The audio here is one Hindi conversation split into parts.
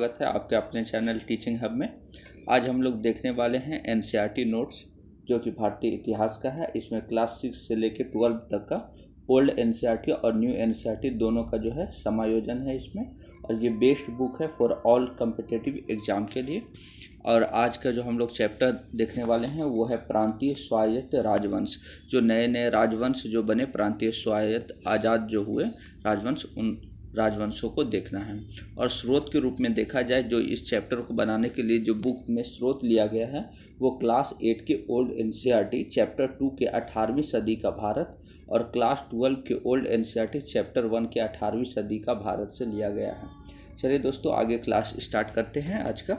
स्वागत है आपके अपने चैनल टीचिंग हब में। आज हम लोग देखने वाले हैं एनसीईआरटी नोट्स, जो कि भारतीय इतिहास का है। इसमें क्लास 6 से लेकर 12 तक का ओल्ड एनसीईआरटी और न्यू एनसीईआरटी दोनों का जो है समायोजन है इसमें, और ये बेस्ट बुक है फॉर ऑल कम्पिटिटिव एग्जाम के लिए। और आज का जो हम लोग चैप्टर देखने वाले हैं वो है प्रांतीय स्वायत्त राजवंश। जो नए नए राजवंश जो बने, प्रांतीय स्वायत्त आज़ाद जो हुए राजवंश, उन राजवंशों को देखना है। और स्रोत के रूप में देखा जाए, जो इस चैप्टर को बनाने के लिए जो बुक में स्रोत लिया गया है वो क्लास 8 के ओल्ड एनसीईआरटी चैप्टर 2 के 18वीं सदी का भारत और क्लास 12 के ओल्ड एनसीईआरटी चैप्टर 1 के 18वीं सदी का भारत से लिया गया है। चलिए दोस्तों, आगे क्लास स्टार्ट करते हैं आज का।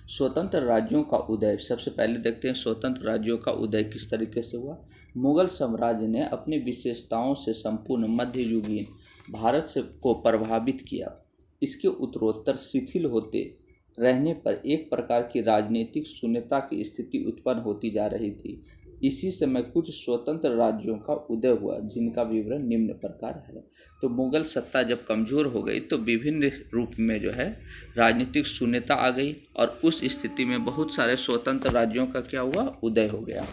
स्वतंत्र राज्यों का उदय। सबसे पहले देखते हैं स्वतंत्र राज्यों का उदय किस तरीके से हुआ। मुगल साम्राज्य ने अपनी विशेषताओं से संपूर्ण मध्ययुगीन भारत से को प्रभावित किया। इसके उत्तरोत्तर शिथिल होते रहने पर एक प्रकार की राजनीतिक शून्यता की स्थिति उत्पन्न होती जा रही थी। इसी समय कुछ स्वतंत्र राज्यों का उदय हुआ, जिनका विवरण निम्न प्रकार है। तो मुगल सत्ता जब कमज़ोर हो गई तो विभिन्न रूप में जो है राजनीतिक शून्यता आ गई, और उस स्थिति में बहुत सारे स्वतंत्र राज्यों का क्या हुआ, उदय हो गया।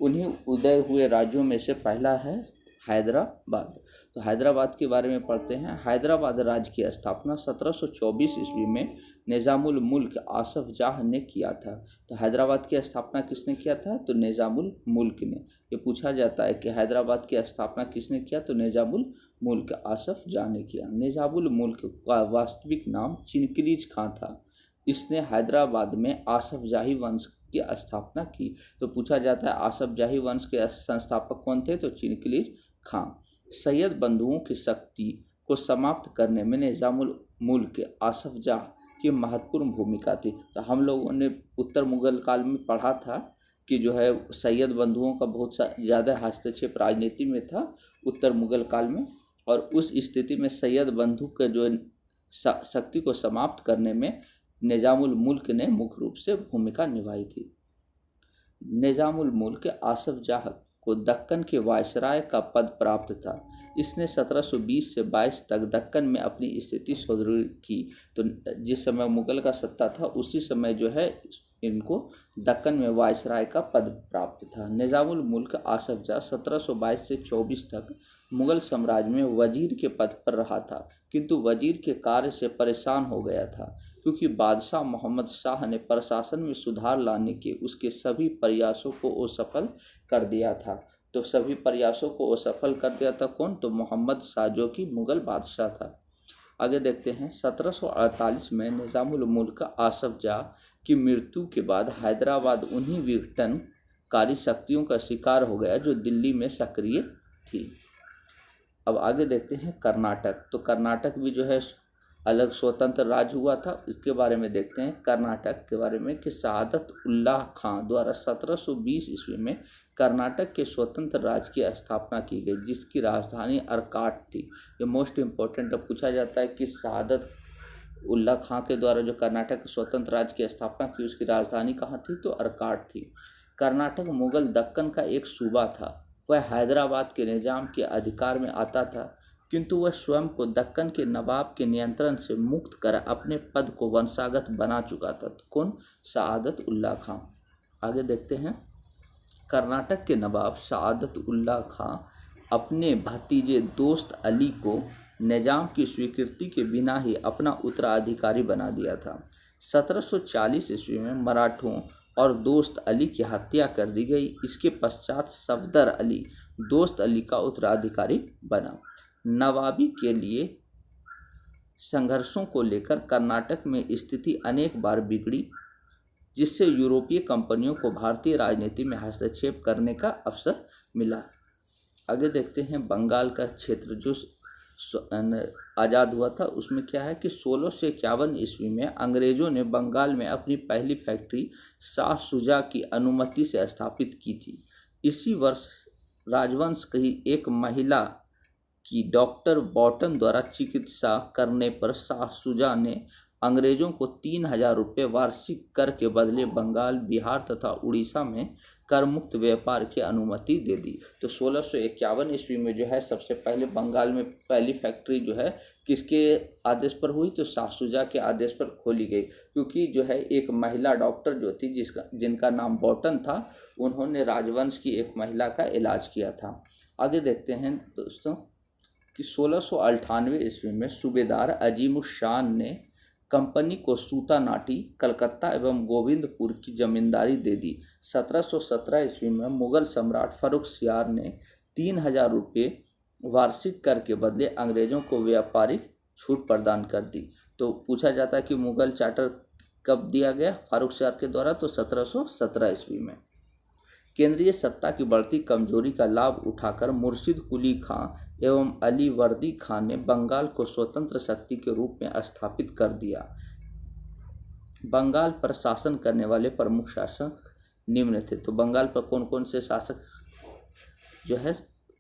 उन्हीं उदय हुए राज्यों में से पहला है हैदराबाद। तो हैदराबाद के बारे में पढ़ते हैं। हैदराबाद राज्य की स्थापना 1724 ईस्वी में निज़ामुल मुल्क आसफ जाह ने किया था। तो हैदराबाद की स्थापना किसने किया था? तो निज़ामुल मुल्क ने। ये पूछा जाता है कि हैदराबाद की स्थापना किसने किया? तो निज़ामुल मुल्क आसफ जाह ने किया। निज़ामुल मुल्क का वास्तविक नाम चिनक्रीज खां था। इसने हैदराबाद में आसफ जाही वंश की स्थापना की। तो पूछा जाता है आसफ जाही वंश के संस्थापक कौन थे? तो चिनक्रीज खां। सैयद बंधुओं की शक्ति को समाप्त करने में निज़ामुल मुल्क आसफ जाह की महत्वपूर्ण भूमिका थी। तो हम लोगों ने उत्तर मुगल काल में पढ़ा था कि जो है सैयद बंधुओं का बहुत ज़्यादा हस्तक्षेप राजनीति में था उत्तर मुगल काल में, और उस स्थिति में सैयद बंधु का जो शक्ति को समाप्त करने में निज़ामुल मुल्क ने मुख्य रूप से भूमिका निभाई थी। निज़ामुल मुल्क आसफ जाह को दक्कन के वायसराय का पद प्राप्त था। इसने 1720 से 22 तक दक्कन में अपनी स्थिति सुदृढ़ की। तो जिस समय मुगल का सत्ता था उसी समय जो है इनको दक्कन में वायसराय का पद प्राप्त था। निज़ामुल मुल्क आसफ जाह 1722 से 24 तक मुगल साम्राज्य में वजीर के पद पर रहा था, किंतु वजीर के कार्य से परेशान हो गया था, क्योंकि बादशाह मोहम्मद शाह ने प्रशासन में सुधार लाने के उसके सभी प्रयासों को असफल कर दिया था। तो सभी प्रयासों को असफल कर दिया था कौन? तो मोहम्मद शाह, जो कि मुगल बादशाह था। आगे देखते हैं। 1748 में निज़ामुल मुल्क आसफ जाह की मृत्यु के बाद हैदराबाद उन्हीं विघटनकारी शक्तियों का शिकार हो गया जो दिल्ली में सक्रिय थी। अब आगे देखते हैं कर्नाटक। तो कर्नाटक भी जो है अलग स्वतंत्र राज्य हुआ था। इसके बारे में देखते हैं कर्नाटक के बारे में कि शहादत उल्लाह खां द्वारा 1720 ईस्वी में कर्नाटक के स्वतंत्र राज्य की स्थापना की गई, जिसकी राजधानी अर्काट थी। ये मोस्ट इम्पोर्टेंट अब पूछा जाता है कि शहादत उल्लाह खां के द्वारा जो कर्नाटक के स्वतंत्र राज्य की स्थापना की उसकी राजधानी कहाँ थी? तो अर्काट थी। कर्नाटक मुगल दक्कन का एक सूबा था। वह हैदराबाद के निजाम के अधिकार में आता था, किंतु वह स्वयं को दक्कन के नवाब के नियंत्रण से मुक्त कर अपने पद को वंशागत बना चुका था। तो कौन? शहादत उल्लाह खां। आगे देखते हैं। कर्नाटक के नवाब शहादत उल्लाह खां अपने भतीजे दोस्त अली को निजाम की स्वीकृति के बिना ही अपना उत्तराधिकारी बना दिया था। 1740 ईस्वी में मराठों और दोस्त अली की हत्या कर दी गई। इसके पश्चात सफदर अली दोस्त अली का उत्तराधिकारी बना। नवाबी के लिए संघर्षों को लेकर कर्नाटक में स्थिति अनेक बार बिगड़ी, जिससे यूरोपीय कंपनियों को भारतीय राजनीति में हस्तक्षेप करने का अवसर मिला। आगे देखते हैं। बंगाल का क्षेत्र जो आज़ाद हुआ था उसमें क्या है कि 1651 ईस्वी में अंग्रेज़ों ने बंगाल में अपनी पहली फैक्ट्री शाह शुजा की अनुमति से स्थापित की थी। इसी वर्ष राजवंश की एक महिला की डॉक्टर बॉटन द्वारा चिकित्सा करने पर शाह शुजा ने अंग्रेजों को 3,000 रुपये वार्षिक कर के बदले बंगाल, बिहार तथा उड़ीसा में कर मुक्त व्यापार की अनुमति दे दी। तो 1651 ईस्वी में जो है सबसे पहले बंगाल में पहली फैक्ट्री जो है किसके आदेश पर हुई, तो शाह शुजा के आदेश पर खोली गई, क्योंकि जो है एक महिला डॉक्टर जो थी जिनका नाम बॉटन था, उन्होंने राजवंश की एक महिला का इलाज किया था। आगे देखते हैं दोस्तों कि 1698 ईस्वी में सूबेदार अजीमुशान ने कंपनी को सूतानाटी, कलकत्ता एवं गोविंदपुर की जमींदारी दे दी। 1717 ईस्वी में मुगल सम्राट फर्रुखसियार ने 3,000 रुपये वार्षिक कर के बदले अंग्रेजों को व्यापारिक छूट प्रदान कर दी। तो पूछा जाता है कि मुगल चार्टर कब दिया गया फारुखसियार के द्वारा, तो 1717 ईस्वी में। केंद्रीय सत्ता की बढ़ती कमजोरी का लाभ उठाकर मुर्शिद कुली खां एवं अली वर्दी खां ने बंगाल को स्वतंत्र शक्ति के रूप में स्थापित कर दिया। बंगाल पर शासन करने वाले प्रमुख शासक निम्न थे। तो बंगाल पर कौन कौन से शासक जो है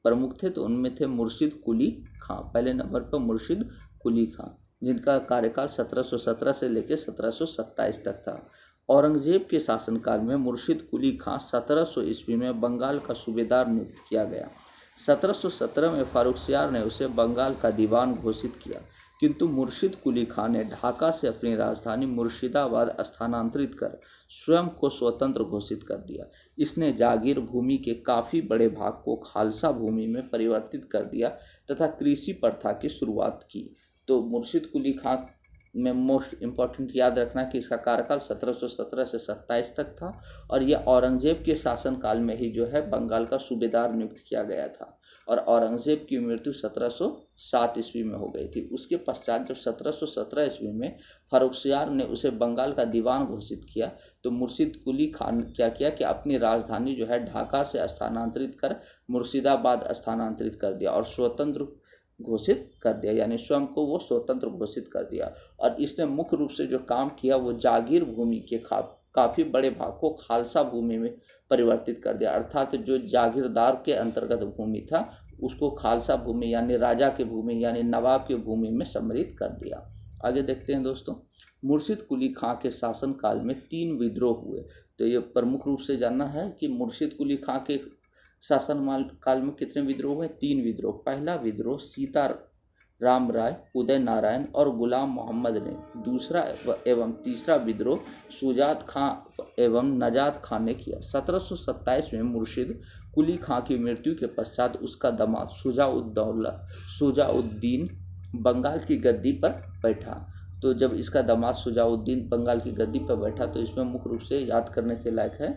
प्रमुख थे, तो उनमें थे मुर्शिद कुली खां, पहले नंबर पर मुर्शिद कुली खां, जिनका कार्यकाल 1717 से लेकर 1727 तक था। औरंगजेब के शासनकाल में मुर्शिद कुली खां 1700 ईस्वी में बंगाल का सूबेदार नियुक्त किया गया। 1717 में फारुखसियार ने उसे बंगाल का दीवान घोषित किया, किंतु मुर्शिद कुली खां ने ढाका से अपनी राजधानी मुर्शिदाबाद स्थानांतरित कर स्वयं को स्वतंत्र घोषित कर दिया। इसने जागीर भूमि के काफ़ी बड़े भाग को खालसा भूमि में परिवर्तित कर दिया तथा कृषि प्रथा की शुरुआत की। तो मुर्शिद कुली खां में मोस्ट इम्पॉर्टेंट याद रखना कि इसका कार्यकाल 1717 से 27 तक था और यह औरंगजेब के शासनकाल में ही जो है बंगाल का सूबेदार नियुक्त किया गया था और औरंगजेब की मृत्यु 1707 ईस्वी में हो गई थी। उसके पश्चात जब 1717 ईस्वी में फारुखसियार ने उसे बंगाल का दीवान घोषित किया तो मुर्शिद कुली खान क्या किया कि अपनी राजधानी जो है ढाका से स्थानांतरित कर मुर्शिदाबाद स्थानांतरित कर दिया और स्वतंत्र घोषित कर दिया, यानी स्वयं को वो स्वतंत्र घोषित कर दिया। और इसने मुख्य रूप से जो काम किया वो जागीर भूमि के काफ़ी बड़े भाग को खालसा भूमि में परिवर्तित कर दिया, अर्थात जो जागीरदार के अंतर्गत भूमि था उसको खालसा भूमि यानी राजा के भूमि यानी नवाब की भूमि में सम्मिलित कर दिया। आगे देखते हैं दोस्तों, मुर्शिद कुली खां के शासनकाल में 3 विद्रोह हुए। तो ये प्रमुख रूप से जानना है कि मुर्शिद कुली खां के शासन काल में कितने विद्रोह हुए? 3 विद्रोह। पहला विद्रोह सीता राम राय, उदय नारायण और गुलाम मोहम्मद ने, दूसरा एवं तीसरा विद्रोह सुजात खां एवं नजात खां ने किया। 1727 में मुर्शिद कुली खां की मृत्यु के पश्चात उसका दामाद शुजाउद्दीन बंगाल की गद्दी पर बैठा। तो जब इसका दामाद शुजाउद्दीन बंगाल की गद्दी पर बैठा तो इसमें मुख्य रूप से याद करने के लायक है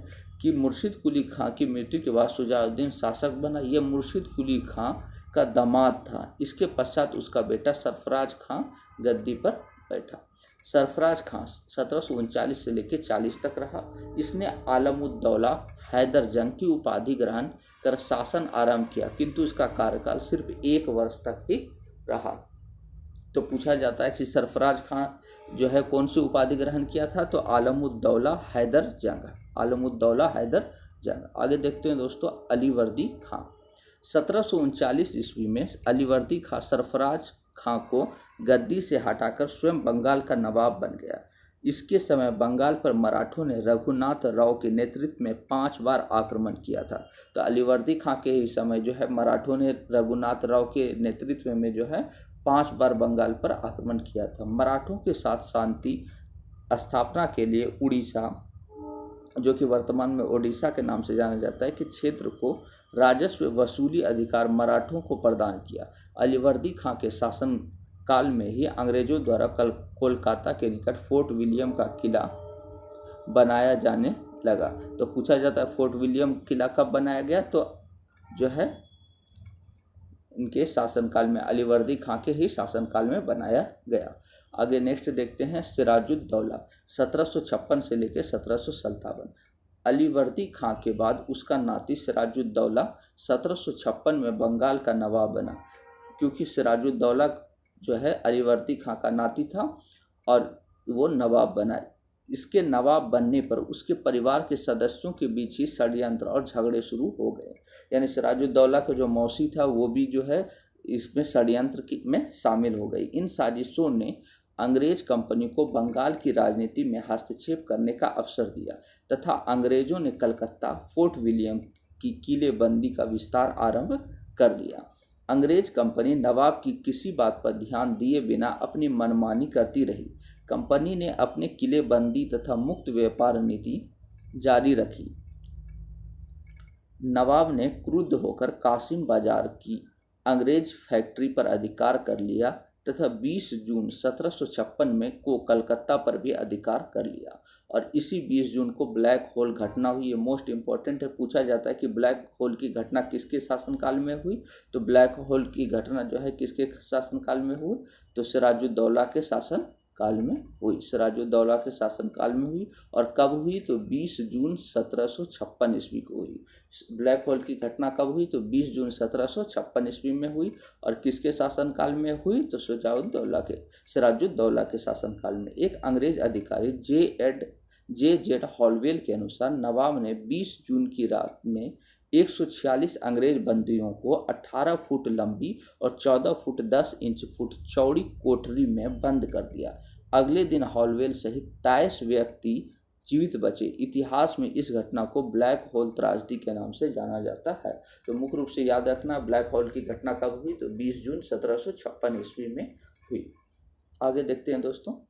कि मुर्शिद कुली खां की मृत्यु के बाद शुजाउद्दीन शासक बना। यह मुर्शिद कुली खां का दामाद था। इसके पश्चात उसका बेटा सरफराज खां गद्दी पर बैठा। सरफराज खां 1739 से लेकर 40 तक रहा। इसने आलमुद्दौला हैदर जंग की उपाधि ग्रहण कर शासन आरंभ किया, किंतु इसका कार्यकाल सिर्फ 1 वर्ष तक ही रहा। तो पूछा जाता है कि सरफराज खां जो है कौन सी उपाधि ग्रहण किया था, तो आलमुद्दौला हैदर जंग, आलमुद्दौला हैदर जंग। आगे देखते हैं दोस्तों, अलीवर्दी खां 1739 ईस्वी में अलीवर्दी खां सरफराज खां को गद्दी से हटाकर स्वयं बंगाल का नवाब बन गया। इसके समय बंगाल पर मराठों ने रघुनाथ राव के नेतृत्व में 5 बार आक्रमण किया था। तो अलीवर्दी खां के ही समय जो है मराठों ने रघुनाथ राव के नेतृत्व में जो है 5 बार बंगाल पर आक्रमण किया था। मराठों के साथ शांति स्थापना के लिए उड़ीसा, जो कि वर्तमान में ओडिशा के नाम से जाना जाता है, कि क्षेत्र को राजस्व वसूली अधिकार मराठों को प्रदान किया। अलीवर्दी खां के शासन काल में ही अंग्रेजों द्वारा कोलकाता के निकट फोर्ट विलियम का किला बनाया जाने लगा। तो पूछा जाता है फोर्ट विलियम किला कब बनाया गया, तो जो है इनके शासनकाल में, अलीवर्दी खां के ही शासनकाल में बनाया गया। आगे नेक्स्ट देखते हैं, सिराजुद्दौला 1756 से लेकर 1757। अलीवर्दी खां के बाद उसका नाती सिराजुद्दौला 1756 में बंगाल का नवाब बना। क्योंकि सिराजुद्दौला जो है अलीवर्दी खां का नाती था और वो नवाब बना। इसके नवाब बनने पर उसके परिवार के सदस्यों के बीच ही षड्यंत्र और झगड़े शुरू हो गए। यानी सिराजुद्दौला का जो मौसी था वो भी जो है इसमें षड्यंत्र में शामिल हो गई। इन साजिशों ने अंग्रेज कंपनी को बंगाल की राजनीति में हस्तक्षेप करने का अवसर दिया तथा अंग्रेजों ने कलकत्ता फोर्ट विलियम की किलेबंदी का विस्तार आरंभ कर दिया। अंग्रेज कंपनी नवाब की किसी बात पर ध्यान दिए बिना अपनी मनमानी करती रही। कंपनी ने अपने किलेबंदी तथा मुक्त व्यापार नीति जारी रखी। नवाब ने क्रुद्ध होकर कासिम बाजार की अंग्रेज फैक्ट्री पर अधिकार कर लिया तथा 20 जून 1756 में को कलकत्ता पर भी अधिकार कर लिया। और इसी 20 जून को ब्लैक होल घटना हुई। ये मोस्ट इम्पॉर्टेंट है, पूछा जाता है कि ब्लैक होल की घटना किसके शासनकाल में हुई। तो ब्लैक होल की घटना जो है किसके शासनकाल में हुई, तो सिराजुद्दौला के शासन काल में हुई। सिराजुद्दौला के शासनकाल में हुई। और कब हुई, तो 20 जून 1756 ईस्वी को हुई। ब्लैक होल की घटना कब हुई, तो 20 जून 1756 ईस्वी में हुई। और किसके शासनकाल में हुई, तो सिराजुद्दौला के शासनकाल में। एक अंग्रेज अधिकारी जे जेड हॉलवेल के अनुसार नवाब ने 20 जून की रात में 146 अंग्रेज बंदियों को 18 फुट लंबी और 14 फुट 10 इंच फुट चौड़ी कोठरी में बंद कर दिया। अगले दिन हॉलवेल सहित 23 व्यक्ति जीवित बचे। इतिहास में इस घटना को ब्लैक होल त्रासदी के नाम से जाना जाता है। तो मुख्य रूप से याद रखना, ब्लैक होल की घटना कब हुई, तो 20 जून 1756 ईस्वी में हुई। आगे देखते हैं दोस्तों,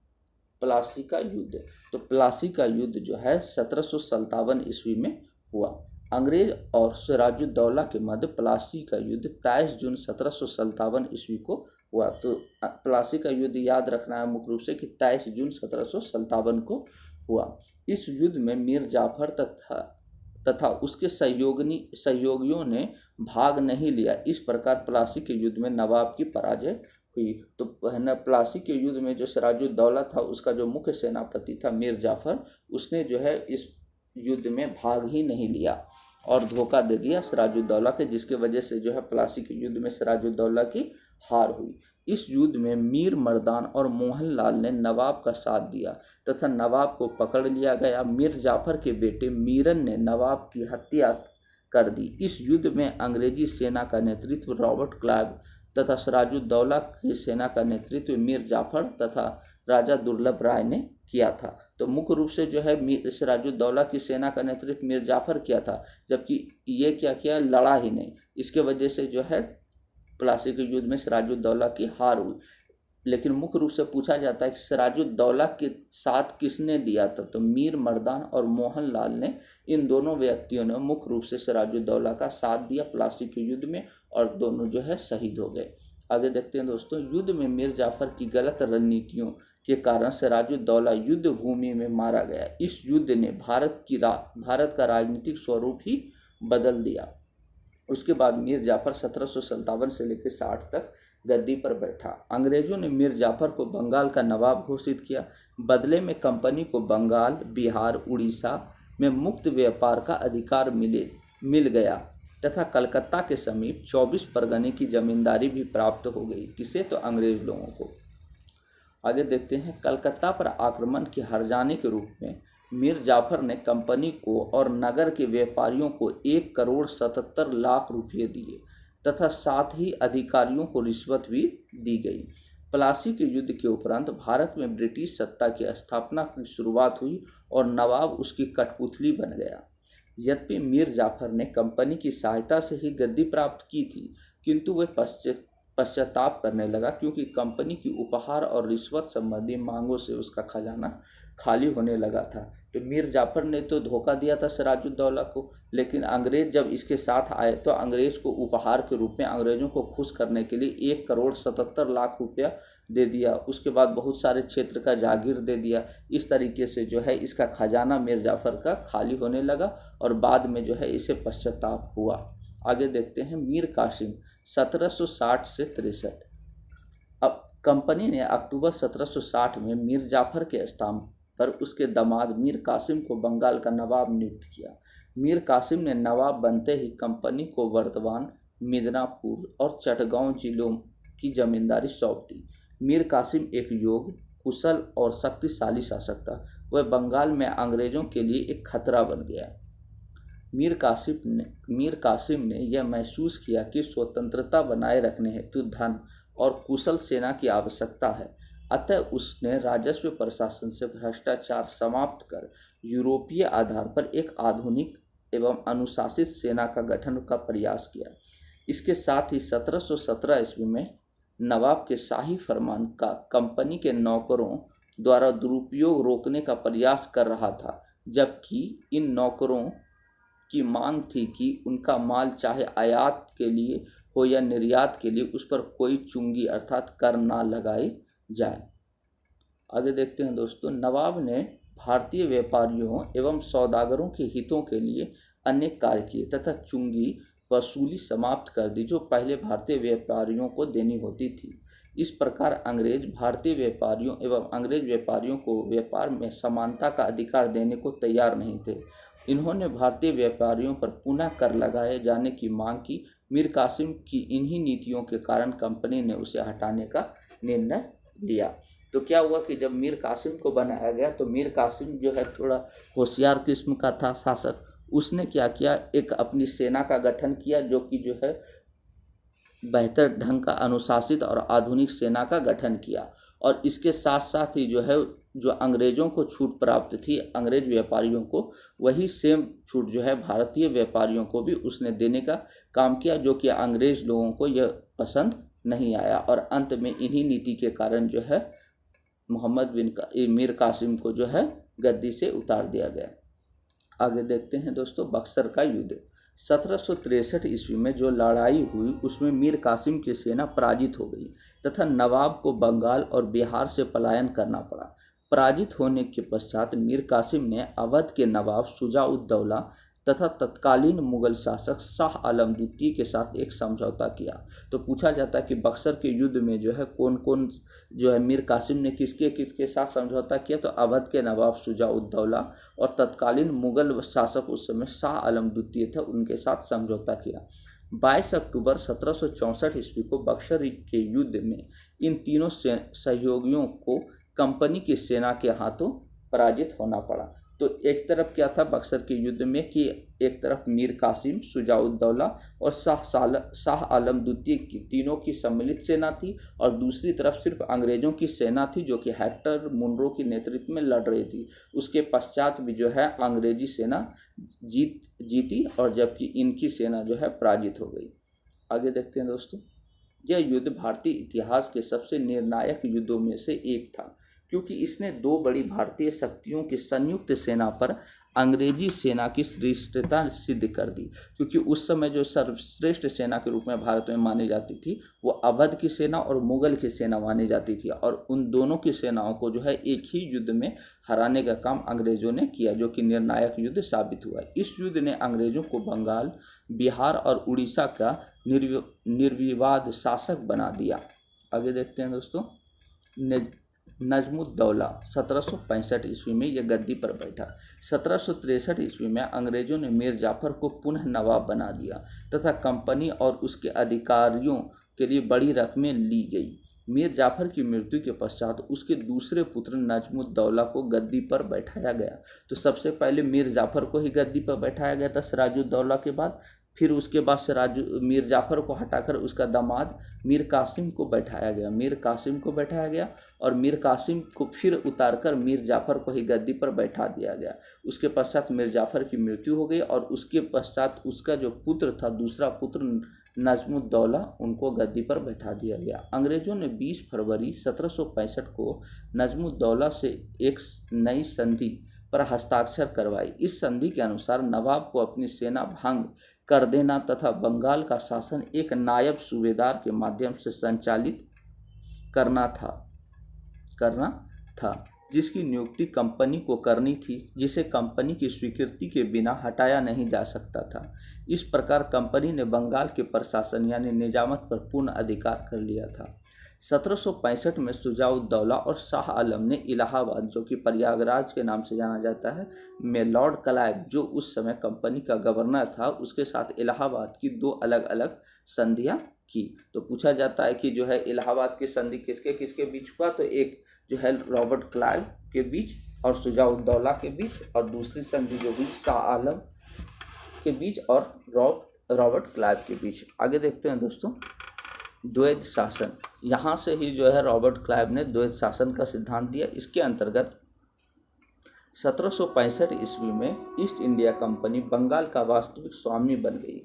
प्लासी का युद्ध। तो प्लासी का युद्ध जो है 1757 ईस्वी में हुआ। अंग्रेज और सिराजुद्दौला के मध्य प्लासी का युद्ध 23 जून 1757 ईस्वी को हुआ। तो प्लासी का युद्ध याद रखना है मुख्य रूप से कि 23 जून 1757 को हुआ। इस युद्ध में मीर जाफर तथा उसके सहयोगियों ने भाग नहीं लिया। इस प्रकार प्लासी के युद्ध में नवाब की पराजय हुई। तो प्लासी के युद्ध में जो सिराजुद्दौला था उसका जो मुख्य सेनापति था मीर जाफर, उसने जो है इस युद्ध में भाग ही नहीं लिया और धोखा दे दिया सिराजुद्दौला के, जिसके वजह से जो है प्लासी के युद्ध में सिराजुद्दौला की हार हुई। इस युद्ध में मीर मर्दान और मोहनलाल ने नवाब का साथ दिया तथा नवाब को पकड़ लिया गया। मीर जाफर के बेटे मीरन ने नवाब की हत्या कर दी। इस युद्ध में अंग्रेजी सेना का नेतृत्व रॉबर्ट क्लाइव तथा सिराजुद्दौला की सेना का नेतृत्व मीर जाफर तथा राजा दुर्लभ राय ने किया था। तो मुख्य रूप से जो है सिराजुद्दौला की सेना का नेतृत्व मीर जाफर किया था, जबकि ये क्या किया, लड़ा ही नहीं। इसके वजह से जो है प्लासी के युद्ध में सिराजुद्दौला की हार हुई। लेकिन मुख्य रूप से पूछा जाता है कि सिराजुद्दौला के साथ किसने दिया था, तो मीर मर्दान और मोहनलाल ने, इन दोनों व्यक्तियों ने मुख्य रूप से सिराजुद्दौला का साथ दिया प्लासी के युद्ध में और दोनों जो है शहीद हो गए। आगे देखते हैं दोस्तों, युद्ध में मीर जाफर की गलत रणनीतियों के कारण सिराजुद्दौला युद्ध भूमि में मारा गया। इस युद्ध ने भारत का राजनीतिक स्वरूप ही बदल दिया। उसके बाद मीर जाफर 1757 से लेकर 60 तक गद्दी पर बैठा। अंग्रेजों ने मीर जाफर को बंगाल का नवाब घोषित किया। बदले में कंपनी को बंगाल, बिहार, उड़ीसा में मुक्त व्यापार का अधिकार मिल गया तथा कलकत्ता के समीप 24 परगने की जमींदारी भी प्राप्त हो गई। किसे, तो अंग्रेज लोगों को। आगे देखते हैं, कलकत्ता पर आक्रमण के हर्जाने के रूप में मीर जाफर ने कंपनी को और नगर के व्यापारियों को 1,77,00,000 रुपये दिए तथा साथ ही अधिकारियों को रिश्वत भी दी गई। प्लासी के युद्ध के उपरांत भारत में ब्रिटिश सत्ता की स्थापना की शुरुआत हुई और नवाब उसकी कठपुतली बन गया। यद्यपि मीर जाफर ने कंपनी की सहायता से ही गद्दी प्राप्त की थी, किंतु वह पश्चाताप करने लगा क्योंकि कंपनी की उपहार और रिश्वत संबंधी मांगों से उसका खजाना खाली होने लगा था। तो मीर जाफर ने तो धोखा दिया था सिराजुद्दौला को, लेकिन अंग्रेज जब इसके साथ आए तो अंग्रेज को उपहार के रूप में अंग्रेजों को खुश करने के लिए 1,77,00,000 रुपया दे दिया। उसके बाद बहुत सारे क्षेत्र का जागीर दे दिया। इस तरीके से जो है इसका खजाना मीर जाफर का खाली होने लगा और बाद में जो है इसे पश्चाताप हुआ। आगे देखते हैं, मीर कासिम 1760 से 63। अब कंपनी ने अक्टूबर 1760 में मीर जाफर के स्थान पर उसके दामाद मीर कासिम को बंगाल का नवाब नियुक्त किया। मीर कासिम ने नवाब बनते ही कंपनी को वर्धमान, मिदनापुर और चटगांव जिलों की जमींदारी सौंप दी। मीर कासिम एक योग्य, कुशल और शक्तिशाली शासक था। वह बंगाल में अंग्रेजों के लिए एक खतरा बन गया। मीर कासिम ने यह महसूस किया कि स्वतंत्रता बनाए रखने हेतु धन और कुशल सेना की आवश्यकता है। अतः उसने राजस्व प्रशासन से भ्रष्टाचार समाप्त कर यूरोपीय आधार पर एक आधुनिक एवं अनुशासित सेना का गठन का प्रयास किया। इसके साथ ही 1717 ईस्वी में नवाब के शाही फरमान का कंपनी के नौकरों द्वारा दुरुपयोग रोकने का प्रयास कर रहा था, जबकि इन नौकरों की मांग थी कि उनका माल चाहे आयात के लिए हो या निर्यात के लिए उस पर कोई चुंगी अर्थात कर ना लगाए जाए। आगे देखते हैं दोस्तों, नवाब ने भारतीय व्यापारियों एवं सौदागरों के हितों के लिए अनेक कार्य किए तथा चुंगी वसूली समाप्त कर दी जो पहले भारतीय व्यापारियों को देनी होती थी। इस प्रकार अंग्रेज भारतीय व्यापारियों एवं अंग्रेज व्यापारियों को व्यापार में समानता का अधिकार देने को तैयार नहीं थे। इन्होंने भारतीय व्यापारियों पर पुनः कर लगाए जाने की मांग की। मीर कासिम की इन्हीं नीतियों के कारण कंपनी ने उसे हटाने का निर्णय लिया। तो क्या हुआ कि जब मीर कासिम को बनाया गया तो मीर कासिम जो है थोड़ा होशियार किस्म का था शासक। उसने क्या किया, एक अपनी सेना का गठन किया जो कि जो है बेहतर ढंग का अनुशासित और आधुनिक सेना का गठन किया। और इसके साथ साथ ही जो है जो अंग्रेज़ों को छूट प्राप्त थी अंग्रेज व्यापारियों को, वही सेम छूट जो है भारतीय व्यापारियों को भी उसने देने का काम किया, जो कि अंग्रेज लोगों को यह पसंद नहीं आया। और अंत में इन्हीं नीति के कारण जो है मीर कासिम को जो है गद्दी से उतार दिया गया। आगे देखते हैं दोस्तों, बक्सर का युद्ध। 1763 ईस्वी में जो लड़ाई हुई उसमें मीर कासिम की सेना पराजित हो गई तथा नवाब को बंगाल और बिहार से पलायन करना पड़ा। पराजित होने के पश्चात मीर कासिम ने अवध के नवाब शुजा-उद-दौला तथा तत्कालीन मुगल शासक शाह आलम द्वितीय के साथ एक समझौता किया। तो पूछा जाता है कि बक्सर के युद्ध में जो है कौन कौन जो है मीर कासिम ने किसके किसके साथ समझौता किया, तो अवध के नवाब शुजा-उद-दौला और तत्कालीन मुगल शासक उस समय शाह आलम द्वितीय थे, उनके साथ समझौता किया। 22 अक्टूबर 1764 ईस्वी को बक्सर के युद्ध में इन तीनों सहयोगियों को कंपनी की सेना के हाथों पराजित होना पड़ा। तो एक तरफ क्या था बक्सर के युद्ध में कि एक तरफ मीर कासिम, शुजा-उद-दौला और शाह आलम द्वितीय की तीनों की सम्मिलित सेना थी, और दूसरी तरफ सिर्फ अंग्रेज़ों की सेना थी जो कि हेक्टर मुनरो के नेतृत्व में लड़ रही थी। उसके पश्चात भी जो है अंग्रेजी सेना जीती और जबकि इनकी सेना जो है पराजित हो गई। आगे देखते हैं दोस्तों, यह युद्ध भारतीय इतिहास के सबसे निर्णायक युद्धों में से एक था, क्योंकि इसने दो बड़ी भारतीय शक्तियों की संयुक्त सेना पर अंग्रेजी सेना की श्रेष्ठता सिद्ध कर दी। क्योंकि उस समय जो सर्वश्रेष्ठ सेना के रूप में भारत में मानी जाती थी वो अवध की सेना और मुगल की सेना मानी जाती थी, और उन दोनों की सेनाओं को जो है एक ही युद्ध में हराने का काम अंग्रेज़ों ने किया, जो कि निर्णायक युद्ध साबित हुआ। इस युद्ध ने अंग्रेज़ों को बंगाल, बिहार और उड़ीसा का निर्विवाद शासक बना दिया। आगे देखते हैं दोस्तों, नजमुद्दौला 1765 ईस्वी में यह गद्दी पर बैठा। 1763 ईस्वी में अंग्रेजों ने मीर जाफर को पुनः नवाब बना दिया तथा कंपनी और उसके अधिकारियों के लिए बड़ी रकमें ली गई। मीर जाफर की मृत्यु के पश्चात उसके दूसरे पुत्र नजमुद्दौला को गद्दी पर बैठाया गया। तो सबसे पहले मीर जाफर को ही गद्दी पर बैठाया गया था सिराजुद्दौला के बाद, फिर उसके बाद मीर जाफर को हटाकर उसका दामाद मीर कासिम को बैठाया गया। मीर कासिम को बैठाया गया और मीर कासिम को फिर उतारकर मीर जाफर को ही गद्दी पर बैठा दिया गया। उसके पश्चात मीर जाफर की मृत्यु हो गई और उसके पश्चात उसका जो पुत्र था, दूसरा पुत्र नजमुद्दौला, उनको गद्दी पर बैठा दिया गया। अंग्रेज़ों ने 20 फरवरी 1765 को नजमुद्दौला से एक नई संधि पर हस्ताक्षर करवाई। इस संधि के अनुसार नवाब को अपनी सेना भंग कर देना तथा बंगाल का शासन एक नायब सूबेदार के माध्यम से संचालित करना था, जिसकी नियुक्ति कंपनी को करनी थी, जिसे कंपनी की स्वीकृति के बिना हटाया नहीं जा सकता था। इस प्रकार कंपनी ने बंगाल के प्रशासन यानी निजामत पर पूर्ण अधिकार कर लिया था। 1765 में शुजा-उद-दौला और शाह आलम ने इलाहाबाद, जो कि प्रयागराज के नाम से जाना जाता है, में लॉर्ड क्लाइव, जो उस समय कंपनी का गवर्नर था, उसके साथ इलाहाबाद की दो अलग अलग संधियां की। तो पूछा जाता है कि जो है इलाहाबाद की संधि किसके किसके बीच हुआ, तो एक जो है रॉबर्ट क्लाइव के बीच और शुजा-उद-दौला के बीच, और दूसरी संधि जो हुई शाह आलम के बीच और रॉबर्ट क्लाइव के बीच। आगे देखते हैं दोस्तों, द्वैध शासन, यहाँ से ही जो है रॉबर्ट क्लाइव ने द्वैध शासन का सिद्धांत दिया। इसके अंतर्गत 1765 ईस्वी में ईस्ट इंडिया कंपनी बंगाल का वास्तविक स्वामी बन गई।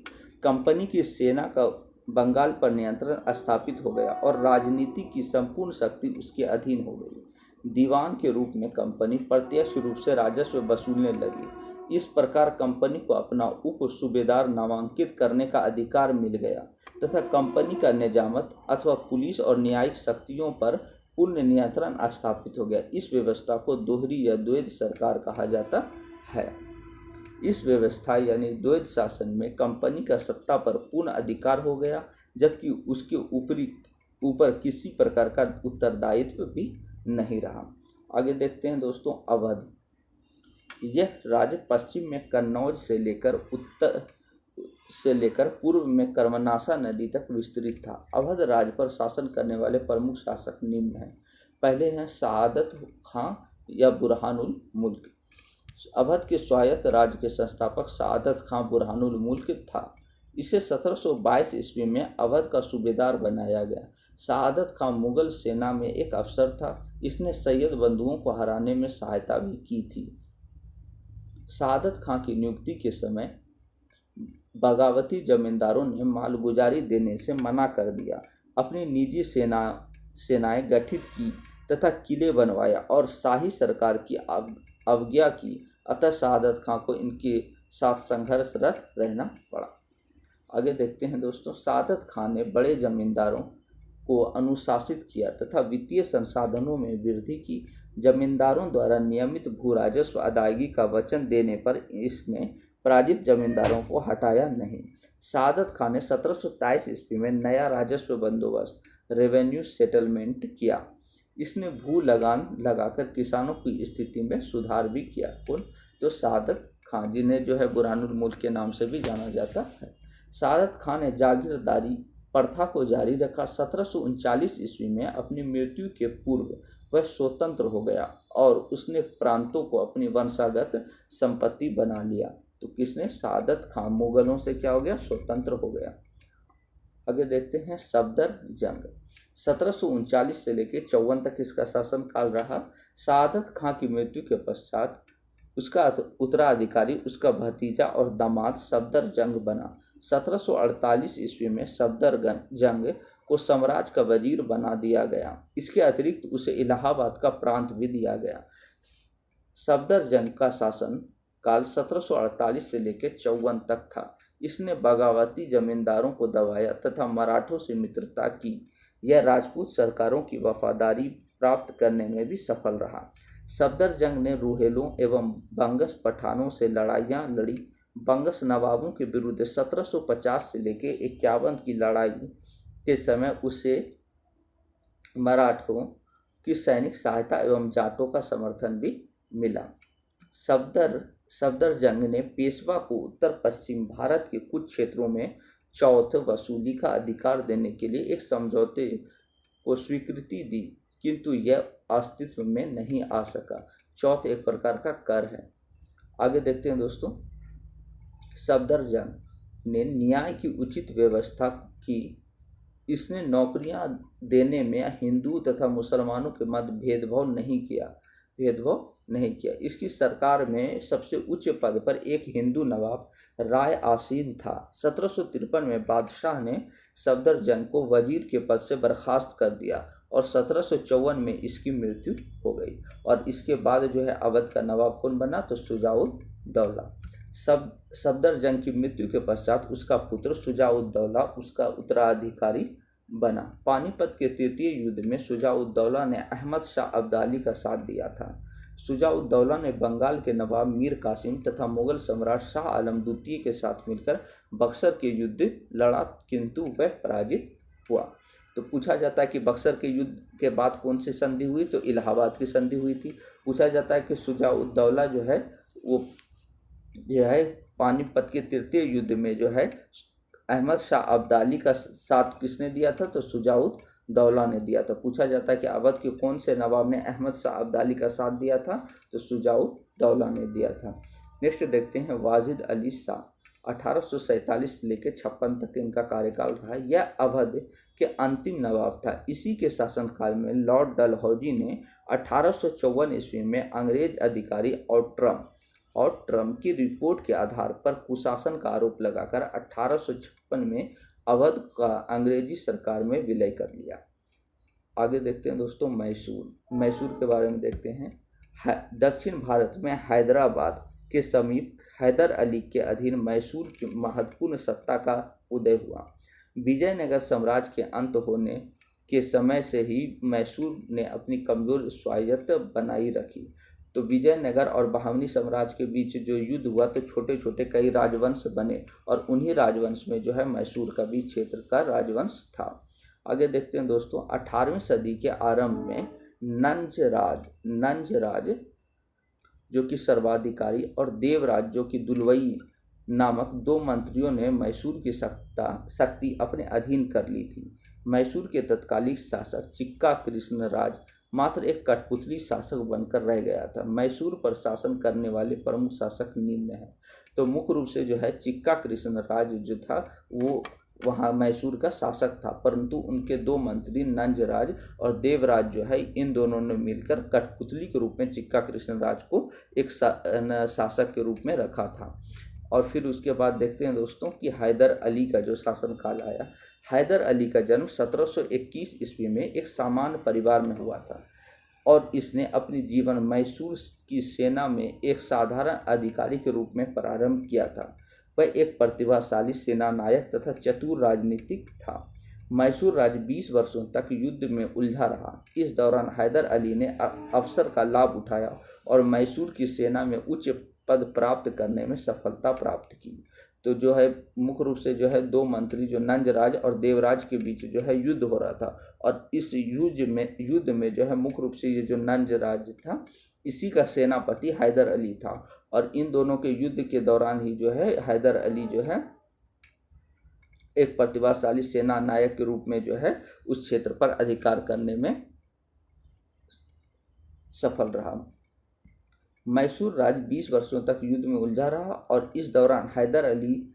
कंपनी की सेना का बंगाल पर नियंत्रण स्थापित हो गया और राजनीति की संपूर्ण शक्ति उसके अधीन हो गई। दीवान के रूप में कंपनी प्रत्यक्ष रूप से राजस्व वसूलने लगी। इस प्रकार कंपनी को अपना उप सूबेदार नामांकित करने का अधिकार मिल गया तथा कंपनी का निजामत अथवा पुलिस और न्यायिक शक्तियों पर पूर्ण नियंत्रण स्थापित हो गया। इस व्यवस्था को दोहरी या द्वैध सरकार कहा जाता है। इस व्यवस्था यानी द्वैध शासन में कंपनी का सत्ता पर पूर्ण अधिकार हो गया, जबकि उसके ऊपर किसी प्रकार का उत्तरदायित्व भी नहीं रहा। आगे देखते हैं दोस्तों, अवध। यह राज्य पश्चिम में कन्नौज से लेकर पूर्व में कर्मनाशा नदी तक विस्तृत था। अवध राज्य पर शासन करने वाले प्रमुख शासक निम्न हैं। पहले हैं सआदत खां या बुरहानुल मुल्क। अवध के स्वायत्त राज्य के संस्थापक सआदत खां बुरहानुल मुल्क था। इसे 1722 ईस्वी में अवध का सूबेदार बनाया गया। सआदत खां मुगल सेना में एक अफसर था। इसने सैयद बंधुओं को हराने में सहायता भी की थी। सआदत खां की नियुक्ति के समय बगावती जमींदारों ने मालगुजारी देने से मना कर दिया। अपनी निजी सेनाएं गठित की तथा किले बनवाया और शाही सरकार की अवज्ञा की। अतः सआदत खां को इनके साथ संघर्षरत रहना पड़ा। आगे देखते हैं दोस्तों, सआदत खां ने बड़े जमींदारों को अनुशासित किया तथा वित्तीय संसाधनों में वृद्धि की। जमींदारों द्वारा नियमित भू राजस्व अदायगी का वचन देने पर इसने पराजित जमींदारों को हटाया नहीं। सआदत खां ने 1723 ईस्वी में नया राजस्व बंदोबस्त रेवेन्यू सेटलमेंट किया। इसने भू लगान लगाकर किसानों की स्थिति में सुधार भी किया। कौन? तो सआदत खां, जिन्हें जो है बुरहानुल मुल्क के नाम से भी जाना जाता है। सआदत खां ने जागीरदारी प्रथा को जारी रखा। 1739 ईस्वी में अपनी मृत्यु के पूर्व वह स्वतंत्र हो गया और उसने प्रांतों को अपनी वंशागत संपत्ति बना लिया। तो किसने? सआदत खां मुगलों से क्या हो गया? स्वतंत्र हो गया। आगे देखते हैं, सफदर जंग। 1739 से लेकर 54 तक इसका शासन काल रहा। सआदत खां की मृत्यु के पश्चात उसका उत्तराधिकारी उसका भतीजा और दामाद सफदर जंग बना। 1748 ईस्वी में सफदर जंग को साम्राज्य का वजीर बना दिया गया। इसके अतिरिक्त उसे इलाहाबाद का प्रांत भी दिया गया। सफदर जंग का शासन काल 1748 से लेकर 54 तक था। इसने बगावती जमींदारों को दबाया तथा मराठों से मित्रता की। यह राजपूत सरकारों की वफादारी प्राप्त करने में भी सफल रहा। सफदर जंग ने रूहेलों एवं बंगस पठानों से लड़ाइयाँ लड़ी। बंगस नवाबों के विरुद्ध 1750 से लेकर 51 की लड़ाई के समय उसे मराठों की सैनिक सहायता एवं जाटों का समर्थन भी मिला। सफदर जंग ने पेशवा को उत्तर पश्चिम भारत के कुछ क्षेत्रों में चौथ वसूली का अधिकार देने के लिए एक समझौते को स्वीकृति दी, किंतु यह अस्तित्व में नहीं आ सका। चौथ एक प्रकार का कर है। आगे देखते हैं दोस्तों, सफदर जंग ने न्याय की उचित व्यवस्था की। इसने नौकरियां देने में हिंदू तथा मुसलमानों के मध्य भेदभाव नहीं किया। इसकी सरकार में सबसे उच्च पद पर एक हिंदू नवाब राय आसीन था। 1753 में बादशाह ने सफदर जंग को वजीर के पद से बर्खास्त कर दिया और 1754 में इसकी मृत्यु हो गई। और इसके बाद जो है अवध का नवाब कौन बना? तो शुजा-उद-दौला। सफदर जंग की मृत्यु के पश्चात उसका पुत्र शुजा-उद-दौला उसका उत्तराधिकारी बना। पानीपत के तृतीय युद्ध में शुजा-उद-दौला ने अहमद शाह अब्दाली का साथ दिया था। शुजा-उद-दौला ने बंगाल के नवाब मीर कासिम तथा मुगल सम्राट शाह आलम द्वितीय के साथ मिलकर बक्सर के युद्ध लड़ा, किंतु वह पराजित हुआ। तो पूछा जाता है कि बक्सर के युद्ध के बाद कौन सी संधि हुई? तो इलाहाबाद की संधि हुई थी। पूछा जाता है कि शुजा-उद-दौला जो है पानीपत के तृतीय युद्ध में जो है अहमद शाह अब्दाली का साथ किसने दिया था? तो शुजा-उद-दौला ने दिया था। पूछा जाता है कि अवध के कौन से नवाब ने अहमद शाह अब्दाली का साथ दिया था? तो शुजा-उद-दौला ने दिया था। नेक्स्ट देखते हैं, वाजिद अली शाह। 1847 से लेकर 56 तक इनका कार्यकाल रहा। यह अवध के अंतिम नवाब था। इसी के शासनकाल में लॉर्ड डलहौजी ने 1854 ईस्वी में अंग्रेज अधिकारी और ट्रम की रिपोर्ट के आधार पर कुशासन का आरोप लगाकर 1856 में अवध का अंग्रेजी सरकार में विलय कर लिया। आगे देखते हैं दोस्तों मैसूर के बारे में देखते हैं। दक्षिण भारत में हैदराबाद के समीप हैदर अली के अधीन मैसूर की महत्वपूर्ण सत्ता का उदय हुआ। विजयनगर साम्राज्य के अंत होने के समय से ही मैसूर ने अपनी कमजोर स्वायत्त बनाई रखी। तो विजयनगर और बहमनी साम्राज्य के बीच जो युद्ध हुआ तो छोटे छोटे कई राजवंश बने और उन्हीं राजवंश में जो है मैसूर का भी क्षेत्र का राजवंश था। आगे देखते हैं दोस्तों, 18वीं सदी के आरंभ में नंजराज जो कि सर्वाधिकारी और देवराज जो कि दुलवई नामक दो मंत्रियों ने मैसूर की शक्ति अपने अधीन कर ली थी। मैसूर के तत्कालीन शासक चिक्का कृष्ण राज मात्र एक कठपुतली शासक बनकर रह गया था। मैसूर पर शासन करने वाले प्रमुख शासक निम्न हैं। तो मुख्य रूप से जो है चिक्का कृष्ण राज जो था वो वहाँ मैसूर का शासक था, परंतु उनके दो मंत्री नंजराज और देवराज जो है इन दोनों ने मिलकर कठपुतली के रूप में चिक्का कृष्ण राज को एक शासक के रूप में रखा था। और फिर उसके बाद देखते हैं दोस्तों कि हैदर अली का जो शासनकाल आया। हैदर अली का जन्म 1721 ईस्वी में एक सामान्य परिवार में हुआ था और इसने अपनी जीवन मैसूर की सेना में एक साधारण अधिकारी के रूप में प्रारंभ किया था। वह एक प्रतिभाशाली सेना नायक तथा चतुर राजनीतिक था। मैसूर राज्य 20 वर्षों तक युद्ध में उलझा रहा। इस दौरान हैदर अली ने अवसर का लाभ उठाया और मैसूर की सेना में उच्च पद प्राप्त करने में सफलता प्राप्त की। तो जो है मुख्य रूप से जो है दो मंत्री जो नंजराज और देवराज के बीच जो है युद्ध हो रहा था और इस युद्ध में जो है मुख्य रूप से ये जो नंजराज था इसी का सेनापति हैदर अली था और इन दोनों के युद्ध के दौरान ही जो है हैदर अली जो है एक प्रतिभाशाली सेना नायक के रूप में जो है उस क्षेत्र पर अधिकार करने में सफल रहा। मैसूर राज्य 20 वर्षों तक युद्ध में उलझा रहा और इस दौरान हैदर अली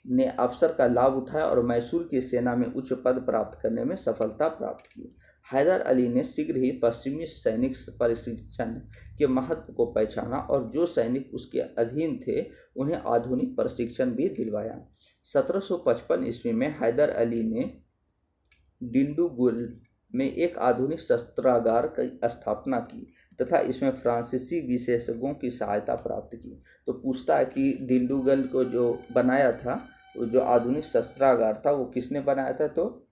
ने अवसर का लाभ उठाया और मैसूर की सेना में उच्च पद प्राप्त करने में सफलता प्राप्त की। हैदर अली ने शीघ्र ही पश्चिमी सैनिक प्रशिक्षण के महत्व को पहचाना और जो सैनिक उसके अधीन थे उन्हें आधुनिक प्रशिक्षण भी दिलवाया। 1755 ईस्वी में हैदर अली ने डिंडुगुल में एक आधुनिक शस्त्रागार की स्थापना की तथा इसमें फ्रांसीसी विशेषज्ञों की सहायता प्राप्त की। तो पूछता है कि डिंडुगल को जो बनाया था वो जो आधुनिक शस्त्रागार था वो किसने बनाया था, तो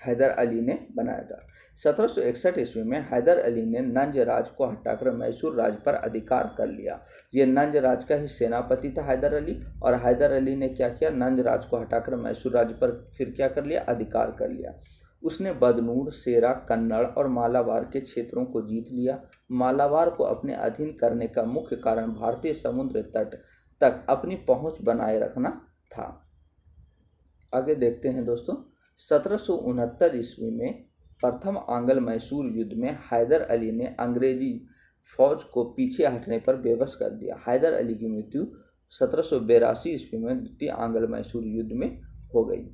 हैदर अली ने बनाया था। 1761 ईस्वी में हैदर अली ने नंजराज को हटाकर मैसूर राज्य पर अधिकार कर लिया। ये नंजराज का ही सेनापति था हैदर अली और हैदर अली ने क्या किया, नंजराज को हटाकर मैसूर राज्य पर फिर क्या कर लिया, अधिकार कर लिया। उसने बदनूर, सेरा, कन्नड़ और मालाबार के क्षेत्रों को जीत लिया। मालाबार को अपने अधीन करने का मुख्य कारण भारतीय समुद्र तट तक अपनी पहुंच बनाए रखना था। आगे देखते हैं दोस्तों, 1769 ईस्वी में प्रथम आंग्ल मैसूर युद्ध में हैदर अली ने अंग्रेजी फौज को पीछे हटने पर बेबस कर दिया। हैदर अली की मृत्यु 1782 ईस्वी में द्वितीय आंग्ल मैसूर युद्ध में हो गई।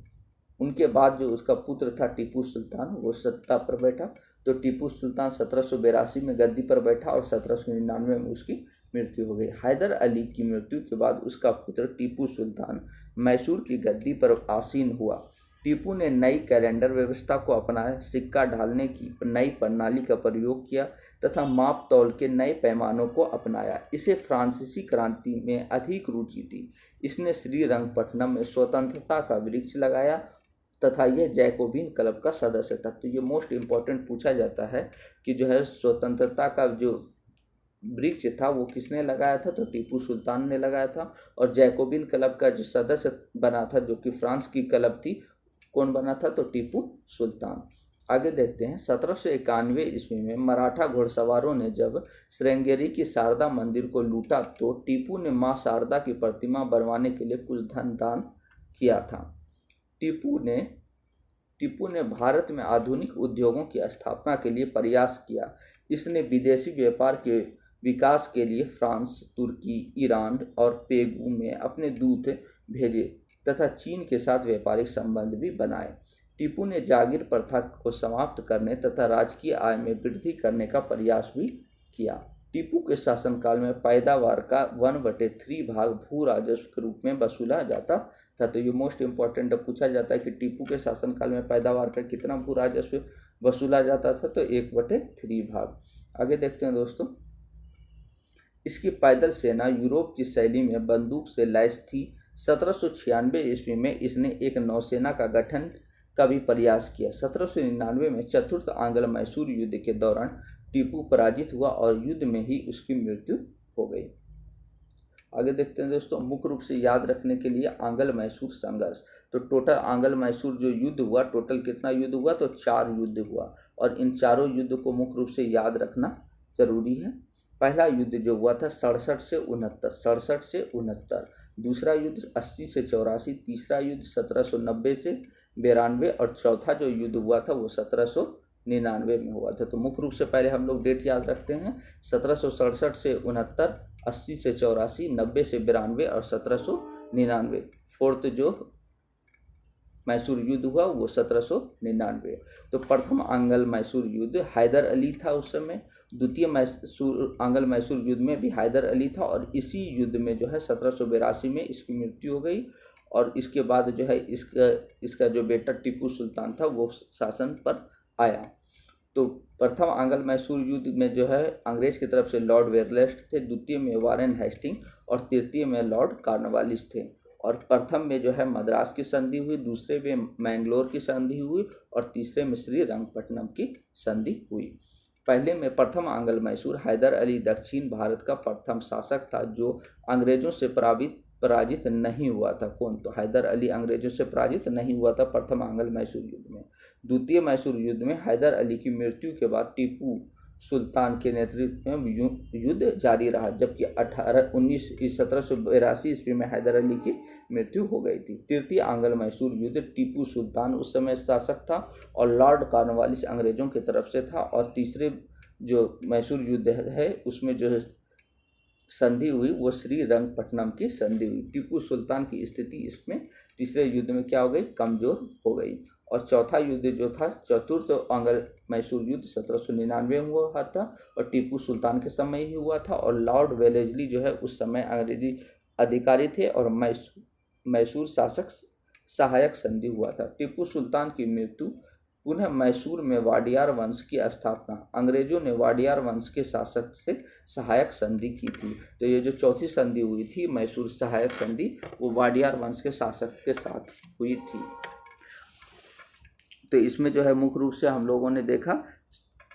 उनके बाद जो उसका पुत्र था टीपू सुल्तान वो सत्ता पर बैठा। तो टीपू सुल्तान 1782 में गद्दी पर बैठा और 1799 में उसकी मृत्यु हो गई। हैदर अली की मृत्यु के बाद उसका पुत्र टीपू सुल्तान मैसूर की गद्दी पर आसीन हुआ। टीपू ने नई कैलेंडर व्यवस्था को अपनाया, सिक्का ढालने की नई प्रणाली का प्रयोग किया तथा माप तौल के नए पैमानों को अपनाया। इसे फ्रांसीसी क्रांति में अधिक रुचि थी। इसने श्रीरंगपट्टनम में स्वतंत्रता का वृक्ष लगाया तथा यह जैकोबिन क्लब का सदस्य था। तो ये मोस्ट इम्पॉर्टेंट पूछा जाता है कि जो है स्वतंत्रता का जो वृक्ष था वो किसने लगाया था, तो टीपू सुल्तान ने लगाया था। और जैकोबिन क्लब का जो सदस्य बना था जो कि फ्रांस की क्लब थी, कौन बना था, तो टीपू सुल्तान। आगे देखते हैं, 1791 ईस्वी में मराठा घुड़सवारों ने जब श्रृंगेरी की शारदा मंदिर को लूटा तो टीपू ने मां शारदा की प्रतिमा बनवाने के लिए कुछ धन दान किया था। टीपू ने भारत में आधुनिक उद्योगों की स्थापना के लिए प्रयास किया। इसने विदेशी व्यापार के विकास के लिए फ्रांस, तुर्की, ईरान और पेगू में अपने दूत भेजे तथा चीन के साथ व्यापारिक संबंध भी बनाए। टीपू ने जागीर प्रथा को समाप्त करने तथा राजकीय आय में वृद्धि करने का प्रयास भी किया। टीपू के शासनकाल में पैदावार का 1/3 भाग भू राजस्व के रूप में वसूला जाता था। तो ये मोस्ट इम्पॉर्टेंट पूछा जाता है कि टीपू के शासनकाल में पैदावार का कितना भू राजस्व वसूला जाता था, तो 1/3 भाग। आगे देखते हैं दोस्तों, इसकी पैदल सेना यूरोप की शैली में बंदूक से लैस थी। 1796 ईस्वी में इसने एक नौसेना का गठन का भी प्रयास किया। 1799 में चतुर्थ आंग्ल मैसूर युद्ध के दौरान टीपू पराजित हुआ और युद्ध में ही उसकी मृत्यु हो गई। आगे देखते हैं दोस्तों, मुख्य रूप से याद रखने के लिए आंग्ल मैसूर संघर्ष। तो टोटल आंग्ल मैसूर जो युद्ध हुआ, टोटल कितना युद्ध हुआ, तो 4 युद्ध हुआ और इन चारों युद्ध को मुख्य रूप से याद रखना जरूरी है। पहला युद्ध जो हुआ था 67 से 69, दूसरा युद्ध 80 से 84, तीसरा युद्ध 1790 से 92 और चौथा जो युद्ध हुआ था वो 1799 में हुआ था। तो मुख्य रूप से पहले हम लोग डेट याद रखते हैं, 1767 से 69, 80 से 84, 90 से 92 और 1799। फोर्थ जो मैसूर युद्ध हुआ वो 1799। तो प्रथम आंग्ल मैसूर युद्ध हैदर अली था उस समय। द्वितीय आंग्ल मैसूर युद्ध में भी हैदर अली था और इसी युद्ध में जो है 1782 में इसकी मृत्यु हो गई और इसके बाद जो है इसका जो बेटा टीपू सुल्तान था वो शासन पर आया। तो प्रथम आंग्ल मैसूर युद्ध में जो है अंग्रेज की तरफ से लॉर्ड वेरलेस्ट थे, द्वितीय में वारेन हेस्टिंग और तृतीय में लॉर्ड कॉर्नवालिस थे। और प्रथम में जो है मद्रास की संधि हुई, दूसरे में मैंगलोर की संधि हुई और तीसरे में श्रीरंगपट्टनम की संधि हुई। पहले में प्रथम आंग्ल मैसूर हैदर अली दक्षिण भारत का प्रथम शासक था जो अंग्रेजों से पराजित नहीं हुआ था। कौन? तो हैदर अली अंग्रेजों से पराजित नहीं हुआ था प्रथम आंग्ल मैसूर युद्ध में। द्वितीय मैसूर युद्ध में हैदर अली की मृत्यु के बाद टीपू सुल्तान के नेतृत्व में युद्ध जारी रहा, जबकि 1782 ईस्वी में हैदर अली की मृत्यु हो गई थी। तृतीय आंग्ल मैसूर युद्ध टीपू सुल्तान उस समय शासक था और लॉर्ड कॉर्नवालिस अंग्रेजों की तरफ से था। और तीसरे जो मैसूर युद्ध है उसमें जो संधि हुई वो श्रीरंगपट्टनम की संधि हुई। टीपू सुल्तान की स्थिति इसमें तीसरे युद्ध में क्या हो गई? कमजोर हो गई। और चौथा युद्ध जो था चतुर्थ आंग्ल मैसूर युद्ध 1799 में हुआ था और टीपू सुल्तान के समय ही हुआ था और लॉर्ड वेलेस्ली जो है उस समय अंग्रेजी अधिकारी थे और मैसूर शासक सहायक संधि हुआ था। टीपू सुल्तान की मृत्यु, पुनः मैसूर में वाडियार वंश की स्थापना। अंग्रेजों ने वाडियार वंश के शासक से सहायक संधि की थी। तो ये जो चौथी संधि हुई थी मैसूर सहायक संधि, वो वाडियार वंश के शासक के साथ हुई थी। तो इसमें जो है मुख्य रूप से हम लोगों ने देखा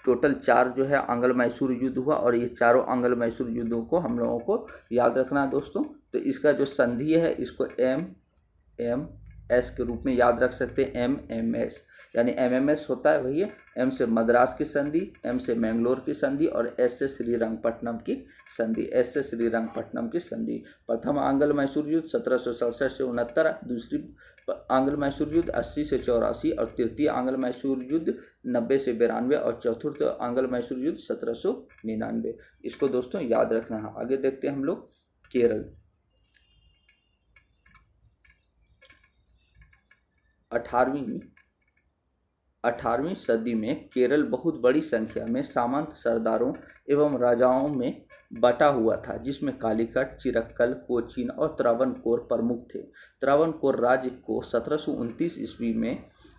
टोटल 4 जो है आंग्ल मैसूर युद्ध हुआ और ये चारों आंग्ल मैसूर युद्धों को हम लोगों को याद रखना है दोस्तों। तो इसका जो संधि है इसको MMS के रूप में याद रख सकते हैं। MMS यानी MMS होता है वही है, M से मद्रास की संधि, M से मैंगलोर की संधि और S से श्रीरंगपट्टनम की संधि। S से श्रीरंगपट्टनम की संधि। प्रथम आंग्ल मैसूर युद्ध 1767 से 69, दूसरी आंग्ल मैसूर युद्ध 80 से 84 और तृतीय आंग्ल मैसूर युद्ध 90 से 92 और चतुर्थ आंग्ल मैसूर युद्ध 1799। इसको दोस्तों याद रखना है। आगे देखते हैं हम लोग केरल। 18वीं सदी में केरल बहुत बड़ी संख्या में सामंत सरदारों एवं राजाओं में बटा हुआ था, जिसमें कालीकट, चिरक्कल, कोचीन और त्रावणकोर प्रमुख थे। त्रावणकोर राज्य को 1729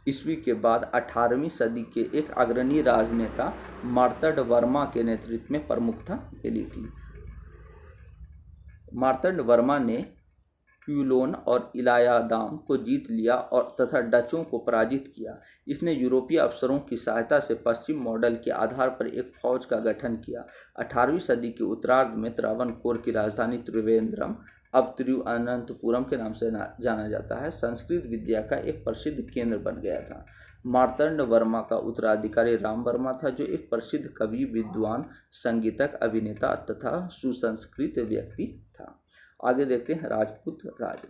ईस्वी के बाद 18वीं सदी के एक अग्रणी राजनेता मार्तंड वर्मा के नेतृत्व में प्रमुखता मिली थी। मार्तंड वर्मा ने क्यूलोन और इलायादाम को जीत लिया और तथा डचों को पराजित किया। इसने यूरोपीय अफसरों की सहायता से पश्चिम मॉडल के आधार पर एक फौज का गठन किया। 18वीं सदी के उत्तरार्ध में त्रावणकोर की राजधानी त्रिवेंद्रम, अब तिरुअनंतपुरम के नाम से जाना जाता है, संस्कृत विद्या का एक प्रसिद्ध केंद्र बन गया था। मार्तंड वर्मा का उत्तराधिकारी राम वर्मा था, जो एक प्रसिद्ध कवि, विद्वान, संगीतक, अभिनेता तथा सुसंस्कृत व्यक्ति था। आगे देखते हैं राजपूत राज्य।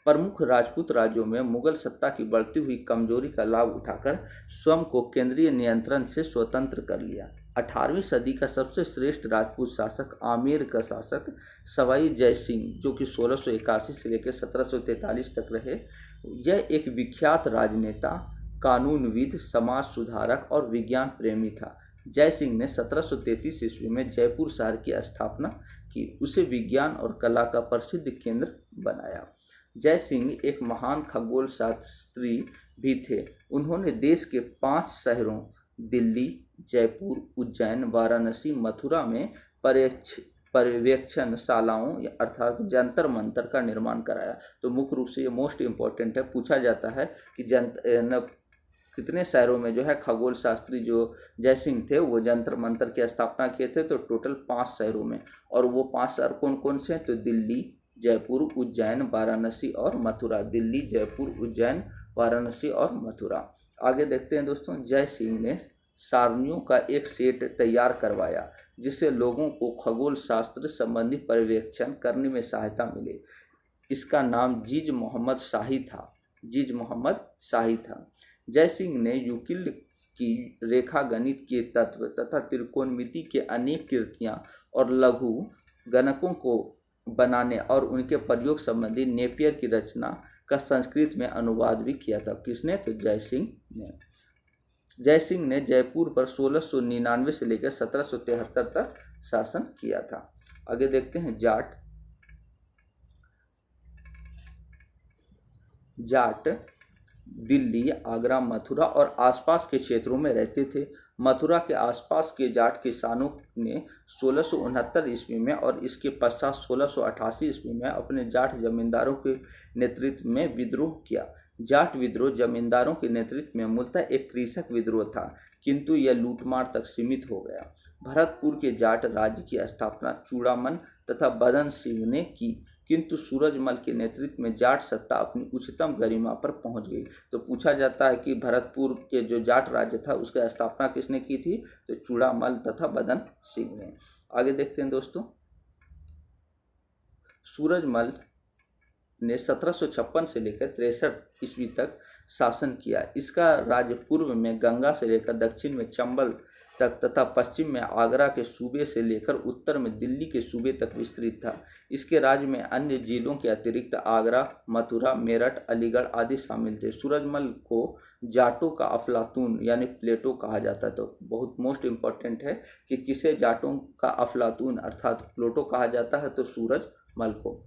प्रमुख राजपूत राज्यों में मुगल सत्ता की बढ़ती हुई कमजोरी का लाभ उठाकर स्वयं को केंद्रीय नियंत्रण से स्वतंत्र कर लिया। 18वीं सदी का सबसे श्रेष्ठ राजपूत शासक आमेर का शासक सवाई जय सिंह, जो कि 1681 से लेकर 1743 तक रहे, यह एक विख्यात राजनेता, कानूनविद, समाज सुधारक और विज्ञान प्रेमी था। जय सिंह ने 1733 ईस्वी में जयपुर शहर की स्थापना की, उसे विज्ञान और कला का प्रसिद्ध केंद्र बनाया। जय सिंह एक महान खगोल शास्त्री भी थे। उन्होंने देश के 5 शहरों दिल्ली, जयपुर, उज्जैन, वाराणसी, मथुरा में पर्यवेक्षणशालाओं अर्थात जंतर मंतर का निर्माण कराया। तो मुख्य रूप से ये मोस्ट इम्पोर्टेंट है, पूछा जाता है कि कितने शहरों में जो है खगोल शास्त्री जो जय सिंह थे वो जंतर मंतर की स्थापना किए थे। तो टोटल 5 शहरों में, और वो 5 शहर कौन कौन से हैं? तो दिल्ली, जयपुर, उज्जैन, वाराणसी और मथुरा। दिल्ली, जयपुर, उज्जैन, वाराणसी और मथुरा। आगे देखते हैं दोस्तों, जय सिंह ने सारणियों का एक सेट तैयार करवाया जिससे लोगों को खगोल शास्त्र संबंधी पर्यवेक्षण करने में सहायता मिले। इसका नाम जीज मोहम्मद शाही था। जीज मोहम्मद शाही था। जय सिंह ने यूक्लिड की रेखा गणित के तत्व तथा त्रिकोणमिति के अनेक कृतियां और लघु गणकों को बनाने और उनके प्रयोग संबंधी नेपियर की रचना का संस्कृत में अनुवाद भी किया था। किसने? तो जय सिंह ने। जय सिंह ने जयपुर पर 1699 से लेकर 1773 तक शासन किया था। आगे देखते हैं, जाट दिल्ली, आगरा, मथुरा और आसपास के क्षेत्रों में रहते थे। मथुरा के आसपास के जाट किसानों ने 1669 ईस्वी में और इसके पश्चात 1688 ईस्वी में अपने जाट जमींदारों के नेतृत्व में विद्रोह किया। जाट विद्रोह जमींदारों के नेतृत्व में मूलतः एक कृषक विद्रोह था, किंतु यह लूटमार तक सीमित हो गया। भरतपुर के जाट राज्य की स्थापना चूड़ामन तथा बदन सिंह ने की, किंतु सूरजमल के नेतृत्व में जाट सत्ता अपनी उच्चतम गरिमा पर पहुंच गई। तो पूछा जाता है कि भरतपुर के जो जाट राज्य था उसकी स्थापना किसने की थी? तो चूड़ामल तथा बदन सिंह ने। आगे देखते हैं दोस्तों, सूरजमल ने 1756 से लेकर 63 ईस्वी तक शासन किया। इसका राज्य पूर्व में गंगा से लेकर दक्षिण में चंबल तक तथा पश्चिम में आगरा के सूबे से लेकर उत्तर में दिल्ली के सूबे तक विस्तृत था। इसके राज्य में अन्य जिलों के अतिरिक्त आगरा, मथुरा, मेरठ, अलीगढ़ आदि शामिल थे। सूरजमल को जाटों का अफलातून यानी प्लेटो कहा जाता है। तो बहुत मोस्ट इम्पॉर्टेंट है कि किसे जाटों का अफलातून अर्थात प्लेटो कहा जाता है? तो सूरजमल को।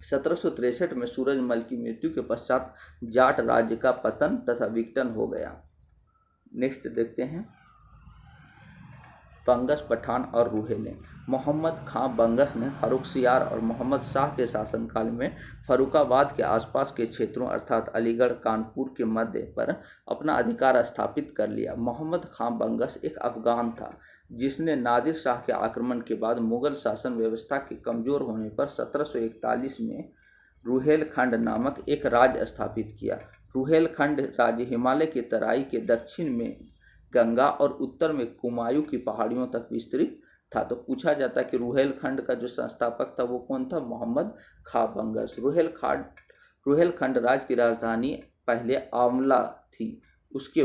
1763 में सूरजमल की मृत्यु के पश्चात जाट राज्य का पतन तथा विघटन हो गया। नेक्स्ट देखते हैं, बंगस, पठान और रूहेले। मोहम्मद खां बंगस ने फर्रुखसियार और मोहम्मद शाह के शासनकाल में फर्रुखाबाद के आसपास के क्षेत्रों अर्थात अलीगढ़, कानपुर के मध्य पर अपना अधिकार स्थापित कर लिया। मोहम्मद खां बंगस एक अफगान था जिसने नादिर शाह के आक्रमण के बाद मुगल शासन व्यवस्था के कमजोर होने पर 1741 में रुहेलखंड नामक एक राज्य स्थापित किया। रुहेलखंड राज्य हिमालय की तराई के दक्षिण में गंगा और उत्तर में कुमायूं की पहाड़ियों तक विस्तृत था। तो पूछा जाता है कि रुहेलखंड का जो संस्थापक था वो कौन था? मोहम्मद खां बंगस। रुहेलखंड राज्य की राजधानी पहले आंवला थी, उसके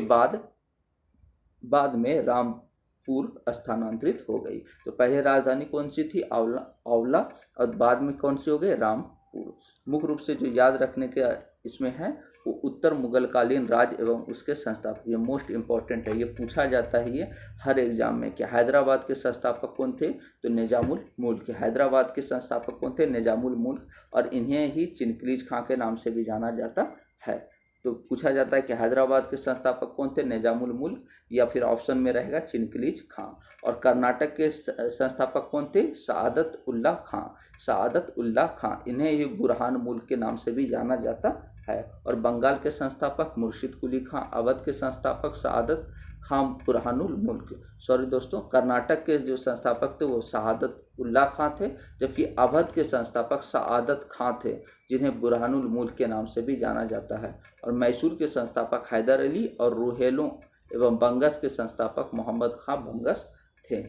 बाद में रामपुर स्थानांतरित हो गई। तो पहले राजधानी कौन सी थी? आंवला, और बाद में कौन सी हो गई? रामपुर। मुख्य रूप से जो याद रखने के इसमें है वो उत्तर मुगलकालीन राज्य एवं उसके संस्थापक। ये मोस्ट इम्पॉर्टेंट है, ये पूछा जाता है ये हर एग्जाम में कि हैदराबाद के संस्थापक कौन थे? तो निजामुल मुल्क। हैदराबाद के संस्थापक कौन थे? निजामुल मुल्क, और इन्हें ही चिनक्रीज खां के नाम से भी जाना जाता है। तो पूछा जाता है कि हैदराबाद के संस्थापक कौन थे? निजामुल मुल्क, या फिर ऑप्शन में रहेगा चिनक्रीज खां। और कर्नाटक के संस्थापक कौन थे? सआदत उल्लाह खां। सआदत उल्लाह खां, इन्हें ही बुरहान मुल्क के नाम से भी जाना जाता है। और बंगाल के संस्थापक मुर्शिद कुली खां, अवध के संस्थापक सआदत खां बुरहानुल मुल्क। सॉरी दोस्तों, कर्नाटक के जो संस्थापक थे वो सआदत उल्लाह खां थे, जबकि अवध के संस्थापक सआदत खां थे जिन्हें बुरहानुल मुल्क के नाम से भी जाना जाता है। और मैसूर के संस्थापक हैदर अली और रुहेलों एवं बंगस के संस्थापक मोहम्मद खां बंगस थे।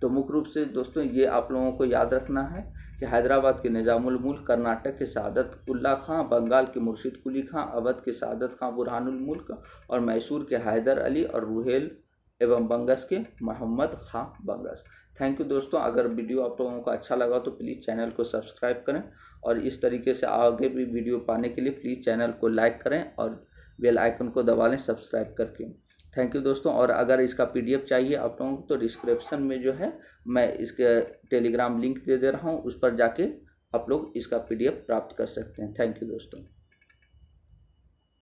तो मुख्य रूप से दोस्तों ये आप लोगों को याद रखना है कि हैदराबाद के निजामुल मुल्क, कर्नाटक के सआदत उल्लाह खां, बंगाल के मुर्शिद कुली खां, अवध के सआदत खां बुरहानुल मुल्क और मैसूर के हैदर अली और एवं बंगस के मोहम्मद खां बंगस। थैंक यू दोस्तों। अगर वीडियो आप लोगों को अच्छा लगा तो प्लीज़ चैनल को सब्सक्राइब करें और इस तरीके से आगे भी वीडियो पाने के लिए प्लीज़ चैनल को लाइक करें और बेल आइकन को दबा लें सब्सक्राइब करके। थैंक यू दोस्तों। और अगर इसका पीडीएफ चाहिए आप लोगों को तो डिस्क्रिप्शन में जो है मैं इसके टेलीग्राम लिंक दे रहा हूँ, उस पर जाके आप लोग इसका पीडीएफ प्राप्त कर सकते हैं। थैंक यू दोस्तों।